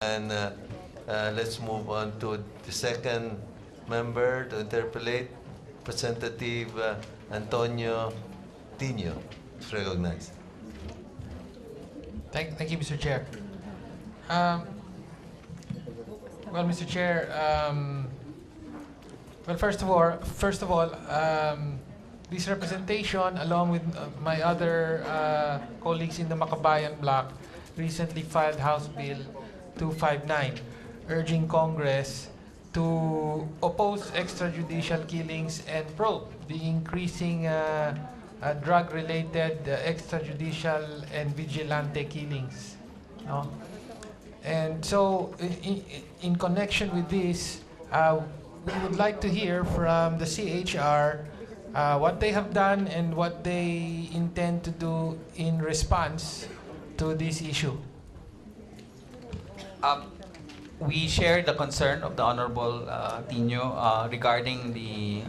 And let's move on to the second member to interpellate, Representative Antonio Tinio. Is recognized. Thank you, Mr. Chair. Well, Mr. Chair, well, first of all, this representation, along with my other colleagues in the Makabayan bloc, recently filed House Bill 259, urging Congress to oppose extrajudicial killings and probe the increasing drug-related extrajudicial and vigilante killings. No? And so, in connection with this, we would like to hear from the CHR what they have done and what they intend to do in response to this issue. We share the concern of the Honorable Tinio regarding the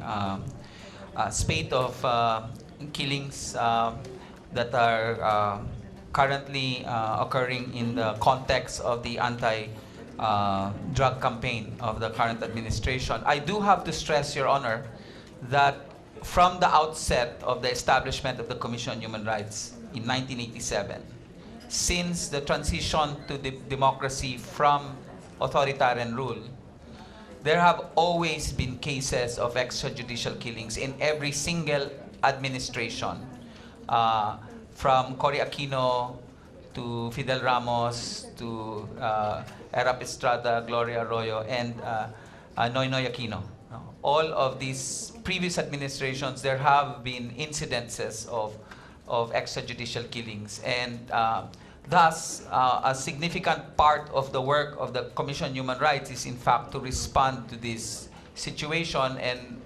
spate of killings that are currently occurring in the context of the anti-drug campaign of the current administration. I do have to stress, Your Honor, that from the outset of the establishment of the Commission on Human Rights in 1987, since the transition to democracy from authoritarian rule, there have always been cases of extrajudicial killings in every single administration, from Cory Aquino to Fidel Ramos to Erap Estrada, Gloria Arroyo, and Noynoy Aquino. All of these previous administrations, there have been incidences of extrajudicial killings, and thus a significant part of the work of the Commission on Human Rights is in fact to respond to this situation, and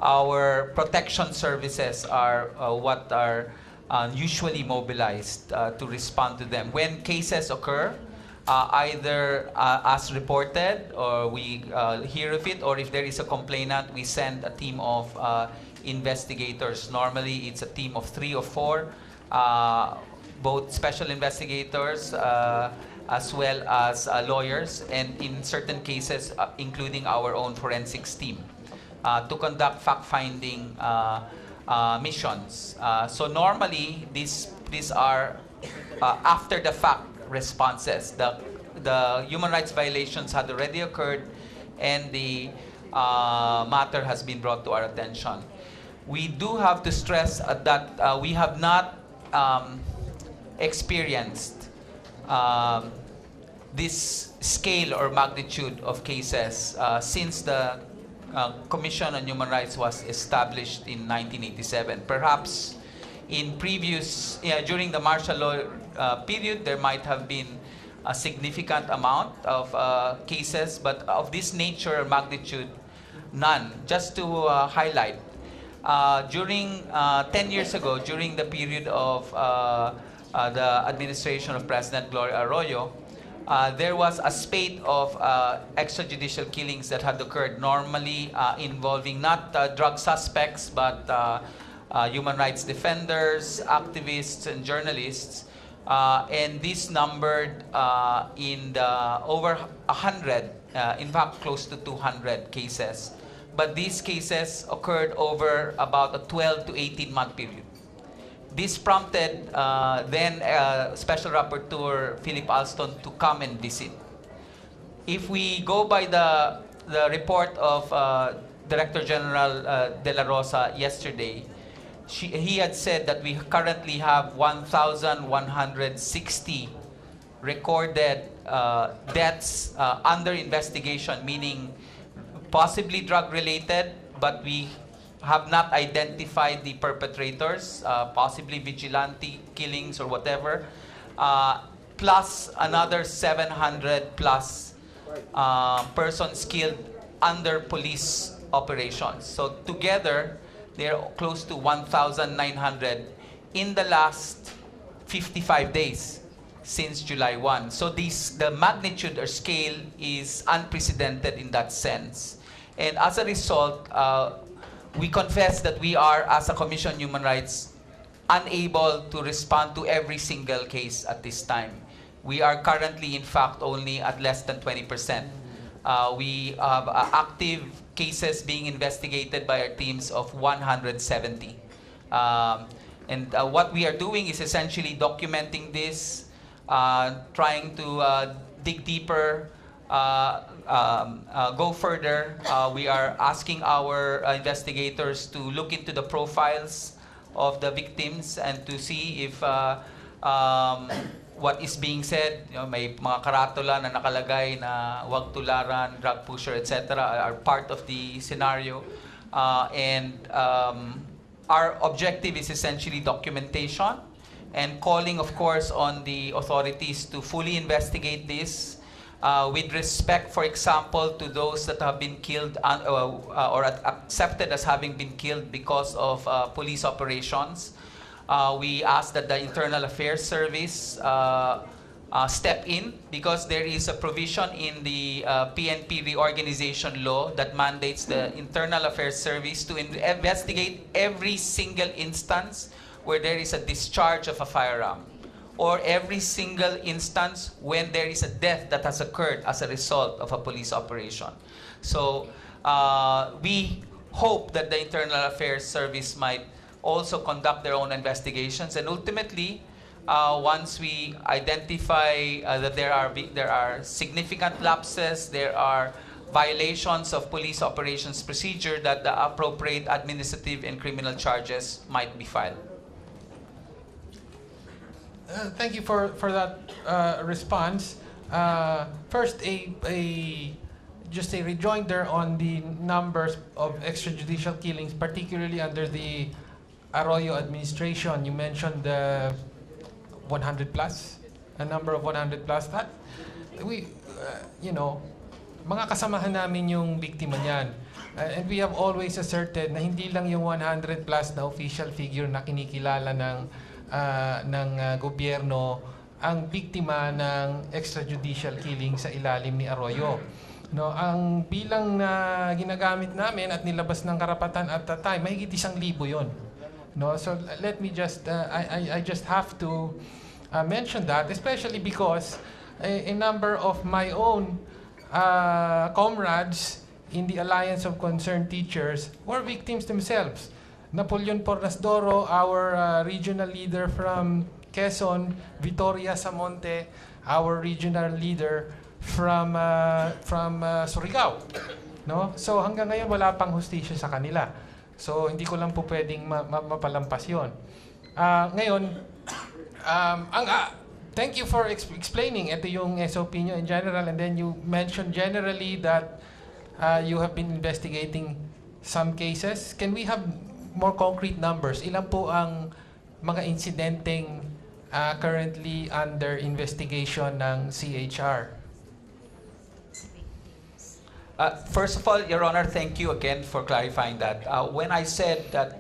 our protection services are what are usually mobilized to respond to them. When cases occur, either as reported or we hear of it, or if there is a complainant, we send a team of investigators. Normally, it's a team of 3 or 4, both special investigators as well as lawyers, and in certain cases, including our own forensics team, to conduct fact-finding missions. So normally, these are after-the-fact responses. The human rights violations had already occurred, and the matter has been brought to our attention. We do have to stress that we have not experienced this scale or magnitude of cases since the Commission on Human Rights was established in 1987. Perhaps in previous, during the martial law period, there might have been a significant amount of cases, but of this nature or magnitude, none. Just to highlight, during 10 years ago, during the period of the administration of President Gloria Arroyo, there was a spate of extrajudicial killings that had occurred, normally involving not drug suspects, but human rights defenders, activists, and journalists. And this numbered in the over 100, in fact close to 200 cases. But these cases occurred over about a 12 to 18-month period. This prompted then Special Rapporteur Philip Alston to come and visit. If we go by the report of Director General De La Rosa yesterday, he had said that we currently have 1,160 recorded deaths under investigation, meaning possibly drug-related, but we have not identified the perpetrators, possibly vigilante killings or whatever, plus another 700 plus persons killed under police operations. So together, they're close to 1,900 in the last 55 days since July 1. So the magnitude or scale is unprecedented in that sense. And as a result, we confess that we are, as a Commission on Human Rights, unable to respond to every single case at this time. We are currently, in fact, only at less than 20%. We have active cases being investigated by our teams of 170. What we are doing is essentially documenting this, trying to dig deeper, go further. We are asking our investigators to look into the profiles of the victims and to see if what is being said, may mga karatula na nakalagay na wag tularan, drug pusher, etc. are part of the scenario. Our objective is essentially documentation and calling, of course, on the authorities to fully investigate this with respect, for example, to those that have been killed or accepted as having been killed because of police operations. We ask that the Internal Affairs Service step in because there is a provision in the PNP reorganization law that mandates the Internal Affairs Service to investigate every single instance where there is a discharge of a firearm or every single instance when there is a death that has occurred as a result of a police operation. So we hope that the Internal Affairs Service might also conduct their own investigations, and ultimately, once we identify that there are significant lapses, there are violations of police operations procedure, that the appropriate administrative and criminal charges might be filed. Thank you for that response. First, just a rejoinder on the numbers of extrajudicial killings, particularly under the Arroyo administration. You mentioned the 100 plus, a number of 100 plus. That mga kasamahan namin yung biktima niyan. And we have always asserted na hindi lang yung 100 plus na official figure na kinikilala ng gobyerno ang biktima ng extrajudicial killing sa ilalim ni Arroyo. No, ang bilang na ginagamit namin at nilabas ng karapatan at the time, mahigit 1,000 yon. No, so let me just I just have to mention that, especially because a number of my own comrades in the Alliance of Concerned Teachers were victims themselves. Napoleon Pornasdoro, our regional leader from Quezon, Vitoria Samonte, our regional leader from Surigao. No? So hanggang ngayon wala pang hustisya sa kanila. So hindi ko lang po pwedeng mapalampas yun. Ngayon, thank you for explaining. Ito yung SOP nyo in general, and then you mentioned generally that you have been investigating some cases. Can we have more concrete numbers? Ilan po ang mga insidenteng currently under investigation ng CHR? First of all, Your Honor, thank you again for clarifying that. When I said that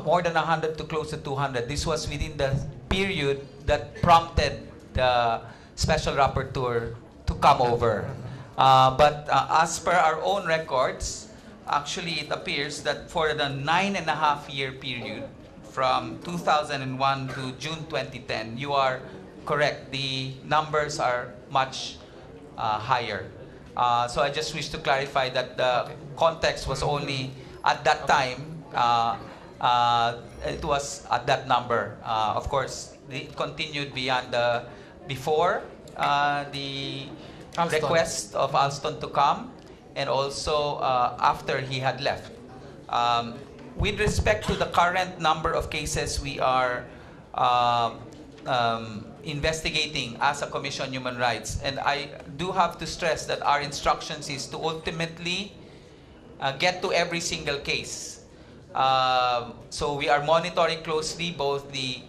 more than 100 to close to 200, this was within the period that prompted the Special Rapporteur to come over. But as per our own records, actually it appears that for the 9.5-year period from 2001 to June 2010, you are correct. The numbers are much higher. So I just wish to clarify that the context was only at that time, it was at that number. Of course, it continued beyond before the Alston. request of Alston to come, and also after he had left. With respect to the current number of cases we are investigating as a Commission on Human Rights, and I do have to stress that our instructions is to ultimately get to every single case. So we are monitoring closely both the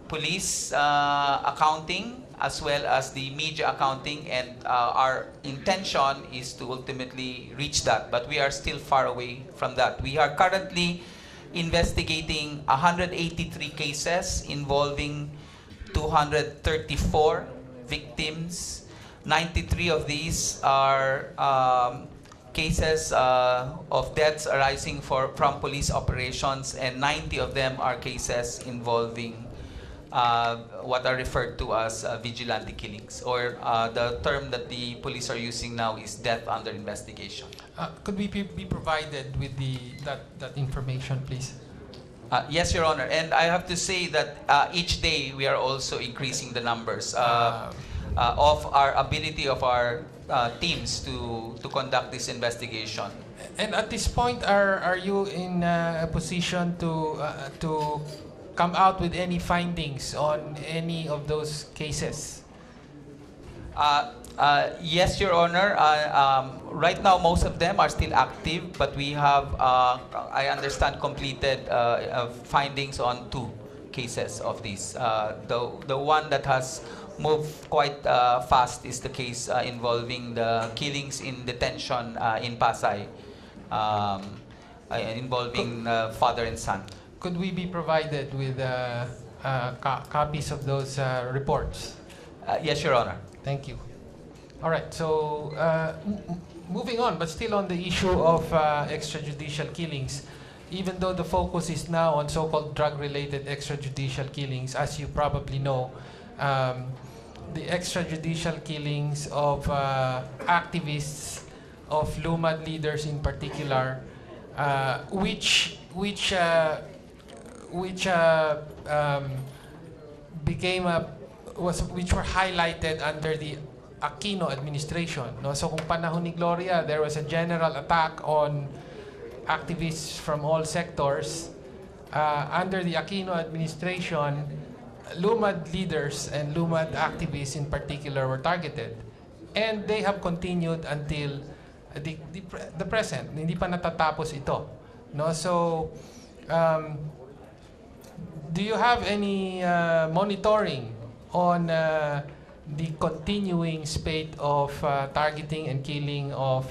police accounting as well as the media accounting, and our intention is to ultimately reach that, but we are still far away from that. We are currently investigating 183 cases involving 234 victims. 93 of these are cases of deaths arising from police operations, and 90 of them are cases involving what are referred to as vigilante killings, or the term that the police are using now is death under investigation. Could we be provided with that information, please? Yes, Your Honor. And I have to say that each day we are also increasing the numbers of our ability of our teams to conduct this investigation. And at this point, are you in a position to come out with any findings on any of those cases? Yes, Your Honor. Right now, most of them are still active, but we have, I understand, completed findings on 2 cases of these. The one that has moved quite fast is the case involving the killings in detention in Pasay, involving father and son. Could we be provided with copies of those reports? Yes, Your Honor. Thank you. All right, so moving on, but still on the issue of extrajudicial killings, even though the focus is now on so-called drug-related extrajudicial killings, as you probably know, the extrajudicial killings of activists, of LUMAD leaders in particular, which were highlighted under the Aquino administration. No? So kung panahon ni Gloria, there was a general attack on activists from all sectors. Under the Aquino administration, LUMAD leaders and LUMAD activists in particular were targeted. And they have continued until the present. Hindi pa natatapos ito. No? So, do you have any monitoring on the continuing spate of targeting and killing of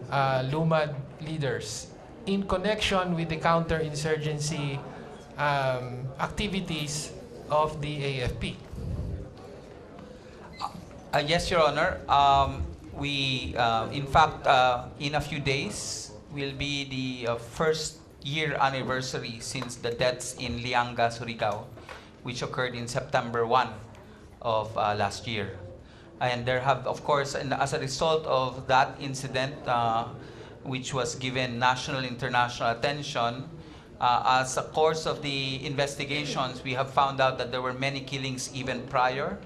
LUMAD leaders in connection with the counterinsurgency activities of the AFP? Yes, Your Honor. We, in fact, in a few days, will be the first year anniversary since the deaths in Lianga, Surigao, which occurred in September 1 of last year. And there have, of course, and as a result of that incident, which was given national, international attention, as a course of the investigations, we have found out that there were many killings even prior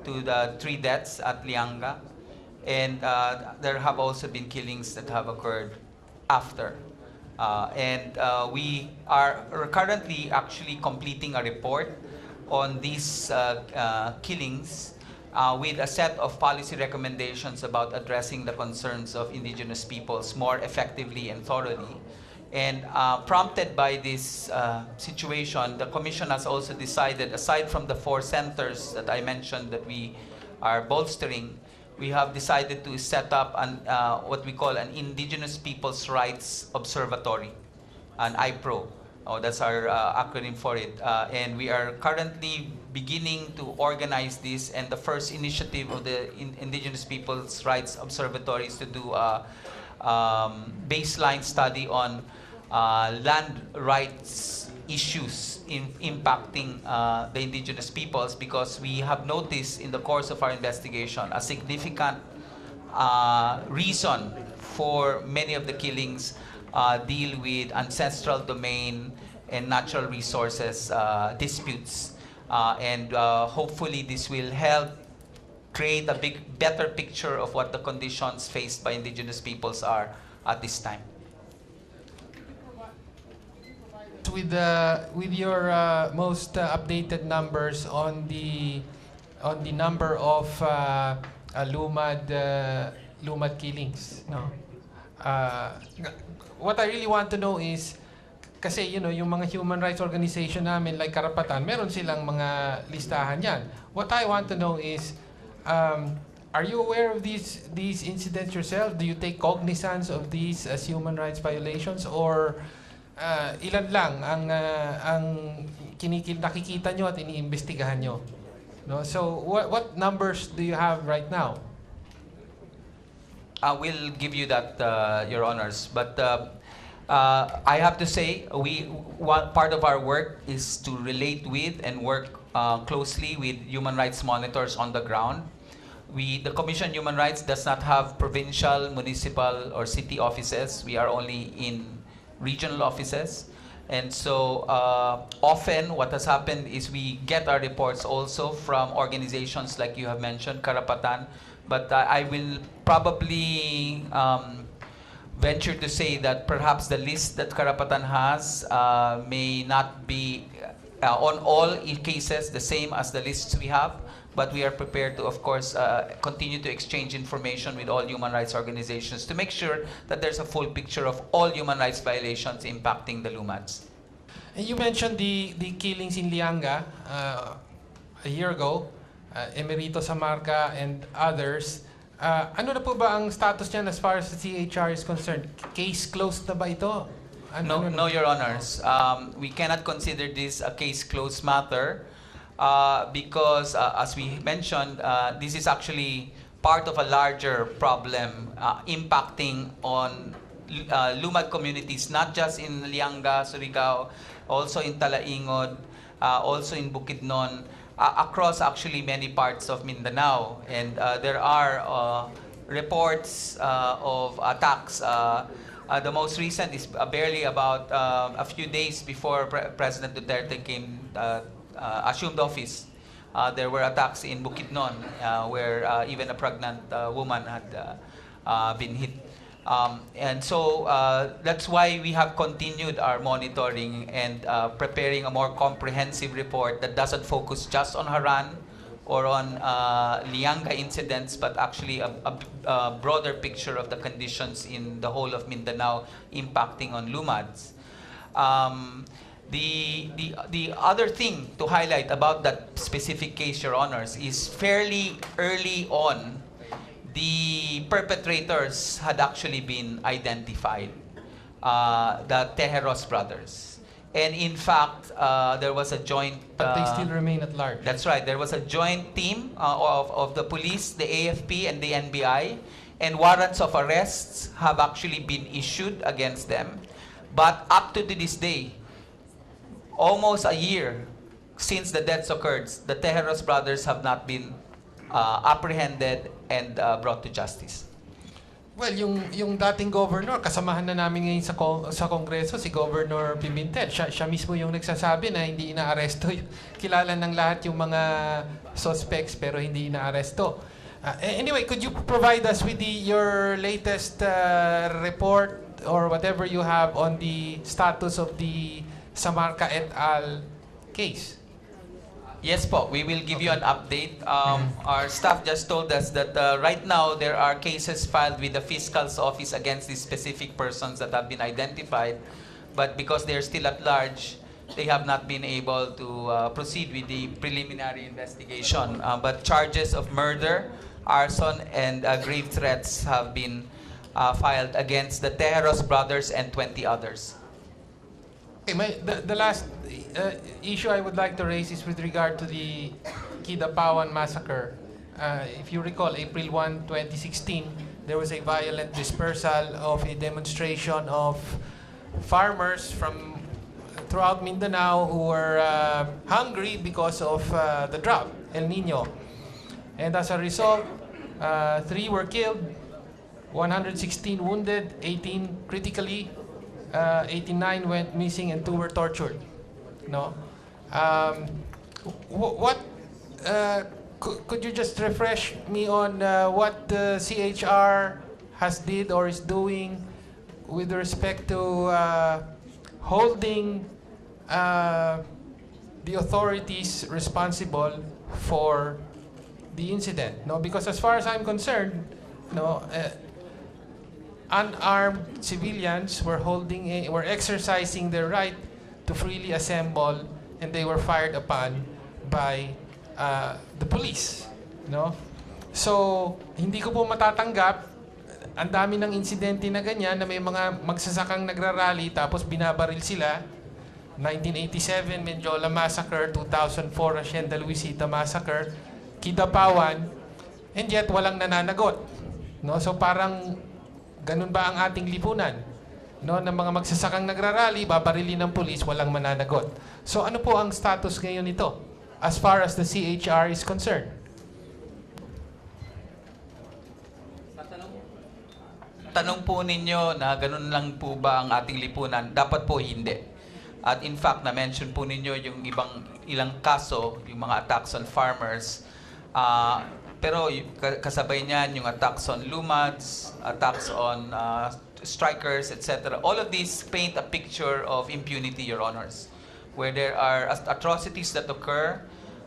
to the 3 deaths at Lianga. And there have also been killings that have occurred after. We are currently actually completing a report on these killings with a set of policy recommendations about addressing the concerns of indigenous peoples more effectively and thoroughly. And prompted by this situation, the Commission has also decided, aside from the 4 centers that I mentioned that we are bolstering, we have decided to set up what we call an Indigenous Peoples' Rights Observatory, an IPRO. Oh, that's our acronym for it. And we are currently beginning to organize this, and the first initiative of the Indigenous Peoples' Rights Observatory is to do a baseline study on land rights issues impacting the indigenous peoples, because we have noticed in the course of our investigation a significant reason for many of the killings deal with ancestral domain and natural resources disputes. Hopefully this will help create a better picture of what the conditions faced by indigenous peoples are at this time. With your most updated numbers on the number of LUMAD killings, no? What I really want to know is, kasi yung mga human rights organization namin like Karapatan, meron silang mga listahan yan. What I want to know is, are you aware of these incidents yourself? Do you take cognizance of these as human rights violations, or ilan lang ang nakikita nyo at iniimbestigahan nyo? No? So what numbers do you have right now? I will give you that, Your Honors. But I have to say, part of our work is to relate with and work closely with human rights monitors on the ground. The Commission on Human Rights does not have provincial, municipal, or city offices. We are only in regional offices. And so often what has happened is we get our reports also from organizations like you have mentioned, Karapatan. But I will probably venture to say that perhaps the list that Karapatan has may not be on all cases the same as the lists we have. But we are prepared to, of course, continue to exchange information with all human rights organizations to make sure that there's a full picture of all human rights violations impacting the Lumads. And you mentioned the killings in Lianga a year ago, Emerito Samarca and others. Ano na po ba ang status niyan as far as the CHR is concerned? Case closed na ba ito? No, Your Honors. We cannot consider this a case closed matter. Because, as we mentioned, this is actually part of a larger problem impacting on Lumad communities, not just in Lianga, Surigao, also in Talaingod, also in Bukidnon, across actually many parts of Mindanao. And there are reports of attacks. The most recent is barely about a few days before President Duterte assumed office. There were attacks in Bukidnon where even a pregnant woman had been hit. And so that's why we have continued our monitoring and preparing a more comprehensive report that doesn't focus just on Haran or on Lianga incidents, but actually a broader picture of the conditions in the whole of Mindanao impacting on Lumads. The other thing to highlight about that specific case, Your Honors, is fairly early on, the perpetrators had actually been identified, the Tejeros brothers. And in fact, there was a joint... But they still remain at large. That's right. There was a joint team of the police, the AFP, and the NBI, and warrants of arrests have actually been issued against them. But up to this day, almost a year since the deaths occurred, the Tejeros brothers have not been apprehended and brought to justice. Well, yung dating governor, kasamahan na namin ngayon sa Kongreso, si Governor Pimentel. Siya mismo yung nagsasabi na hindi inaaresto. Kilala ng lahat yung mga suspects pero hindi inaaresto. Anyway, could you provide us with your latest report or whatever you have on the status of the Samarca et al. Case? Yes po, we will give you an update. Our staff just told us that right now there are cases filed with the Fiscal's Office against these specific persons that have been identified, but because they're still at large, they have not been able to proceed with the preliminary investigation. But charges of murder, arson, and grave threats have been filed against the Tejeros brothers and 20 others. Okay, the last issue I would like to raise is with regard to the Kidapawan massacre. If you recall, April 1, 2016, there was a violent dispersal of a demonstration of farmers from throughout Mindanao who were hungry because of the drought, El Nino. And as a result, 3 were killed, 116 wounded, 18 critically, 89 went missing, and 2 were tortured. No, could you just refresh me on what the CHR has did or is doing with respect to holding the authorities responsible for the incident? No, because as far as I'm concerned, no. Unarmed civilians were exercising their right to freely assemble, and they were fired upon by the police. No? So, hindi ko po matatanggap, ang dami ng insidente na ganyan na may mga magsasakang nagra-rally tapos binabaril sila. 1987, Menjola Massacre, 2004, Hacienda Luisita Massacre, Kidapawan, and yet walang nananagot. No? So parang ganun ba ang ating lipunan? no, ng mga magsasakang nagrarally, babarilin ng pulis, walang mananagot. So ano po ang status ngayon nito as far as the CHR is concerned? Tanong po ninyo na ganun lang po ba ang ating lipunan? Dapat po hindi. At in fact, na-mention po ninyo yung ilang kaso, yung mga attacks on farmers. Pero kasabay niyan yung attacks on lumads, attacks on strikers, etc. All of these paint a picture of impunity, Your Honors, where there are atrocities that occur,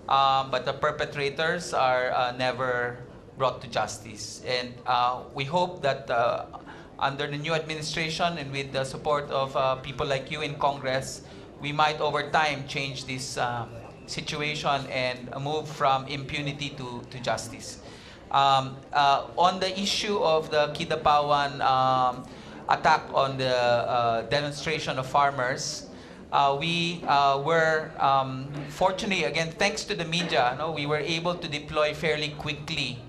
but the perpetrators are never brought to justice. And we hope that under the new administration and with the support of people like you in Congress, we might over time change this situation and move from impunity to justice. On the issue of the Kidapawan attack on the demonstration of farmers, we were fortunately, again, thanks to the media, no, we were able to deploy fairly quickly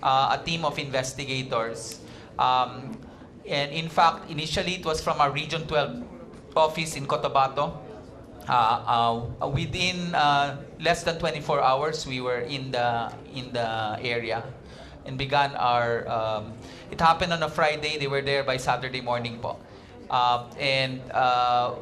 a team of investigators. And in fact, initially it was from our Region 12 office in Cotabato. Within less than 24 hours, we were in the area and began our. It happened on a Friday. They were there by Saturday morning po. And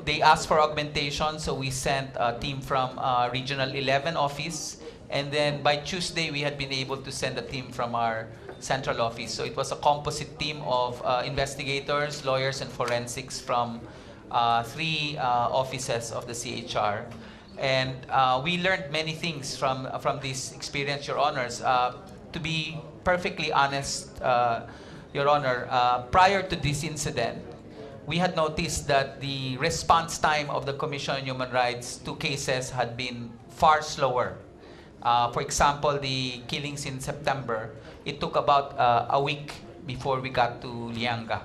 they asked for augmentation, so we sent a team from Regional 11 office. And then by Tuesday, we had been able to send a team from our central office. So it was a composite team of investigators, lawyers, and forensics from 3 offices of the CHR. And we learned many things from this experience, Your Honors. To be perfectly honest, Your Honor, prior to this incident, we had noticed that the response time of the Commission on Human Rights to cases had been far slower. For example, the killings in September, it took about a week before we got to Lianga,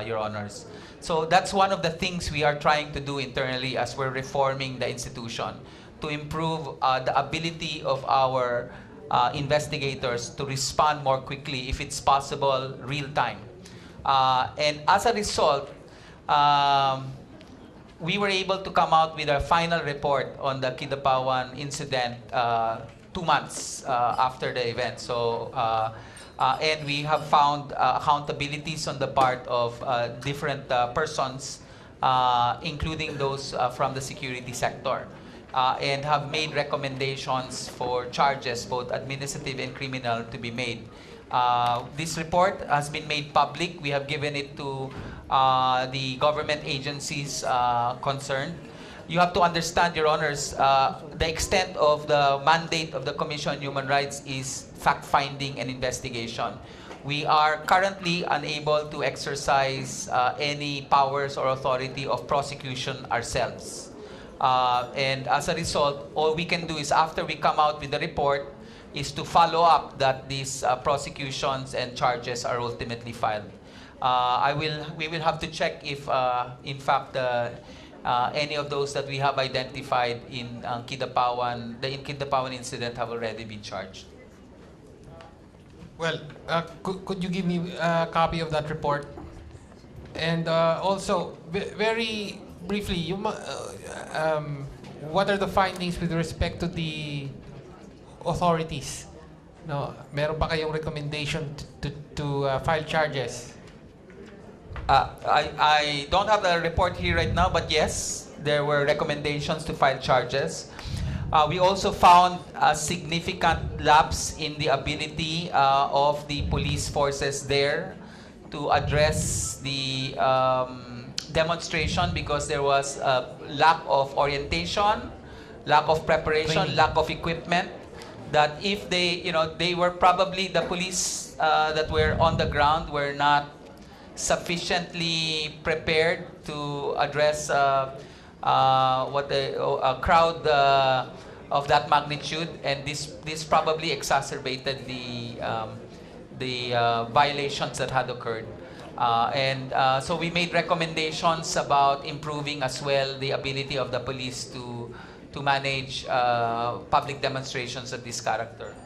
Your Honors. So that's one of the things we are trying to do internally as we're reforming the institution, to improve the ability of our investigators to respond more quickly, if it's possible, real time. And as a result, we were able to come out with a final report on the Kidapawan incident 2 months after the event. So, and we have found accountabilities on the part of different persons, including those from the security sector, and have made recommendations for charges, both administrative and criminal, to be made. This report has been made public. We have given it to the government agencies concerned. You have to understand, Your Honors, the extent of the mandate of the Commission on Human Rights is fact-finding and investigation. We are currently unable to exercise any powers or authority of prosecution ourselves. And as a result, all we can do is, after we come out with the report, is to follow up that these prosecutions and charges are ultimately filed. We will have to check if, in fact, any of those that we have identified in Kidapawan, the Kidapawan incident, have already been charged. Well, could you give me a copy of that report? And also, very briefly, what are the findings with respect to the authorities? No, meron pa kayong recommendation to file charges? I don't have the report here right now, but yes, there were recommendations to file charges. We also found a significant lapse in the ability of the police forces there to address the demonstration, because there was a lack of orientation, lack of preparation, lack of equipment. That if they, they were probably, the police that were on the ground were not sufficiently prepared to address a crowd of that magnitude, and this probably exacerbated the violations that had occurred. So we made recommendations about improving as well the ability of the police to manage public demonstrations of this character.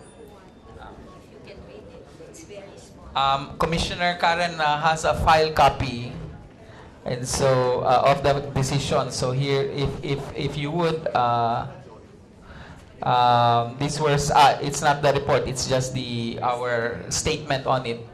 Commissioner Karen has a file copy, And so, of the decision. So here, if you would, this was, it's not the report, it's just our statement on it.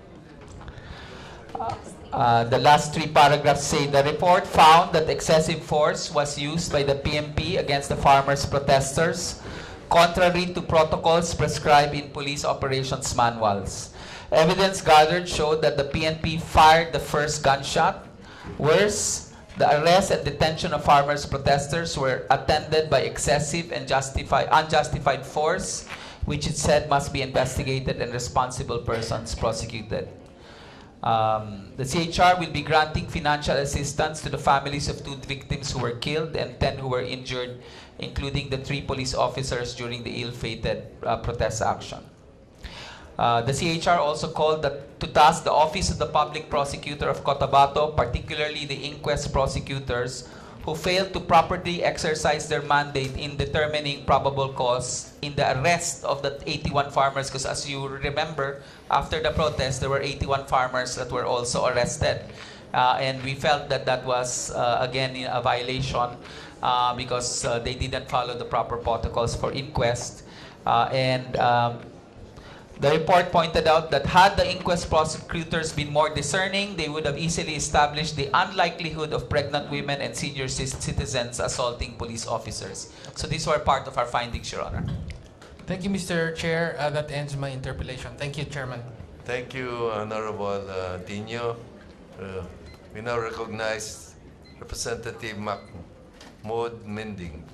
The last 3 paragraphs say, the report found that excessive force was used by the PNP against the farmers' protesters, contrary to protocols prescribed in police operations manuals. Evidence gathered showed that the PNP fired the first gunshot. Worse, the arrest and detention of farmers' protesters were attended by excessive and unjustified force, which it said must be investigated and responsible persons prosecuted. The CHR will be granting financial assistance to the families of 2 victims who were killed and 10 who were injured, including the 3 police officers during the ill-fated protest action. The CHR also called to task the Office of the Public Prosecutor of Cotabato, particularly the inquest prosecutors, who failed to properly exercise their mandate in determining probable cause in the arrest of the 81 farmers. Because as you remember, after the protest, there were 81 farmers that were also arrested. And we felt that that was, again, a violation because they didn't follow the proper protocols for inquest. The report pointed out that had the inquest prosecutors been more discerning, they would have easily established the unlikelihood of pregnant women and senior citizens assaulting police officers. So these were part of our findings, Your Honor. Thank you, Mr. Chair. That ends my interpellation. Thank you, Chairman. Thank you, Honorable Tinio. We now recognize Representative Mahmoud Mending.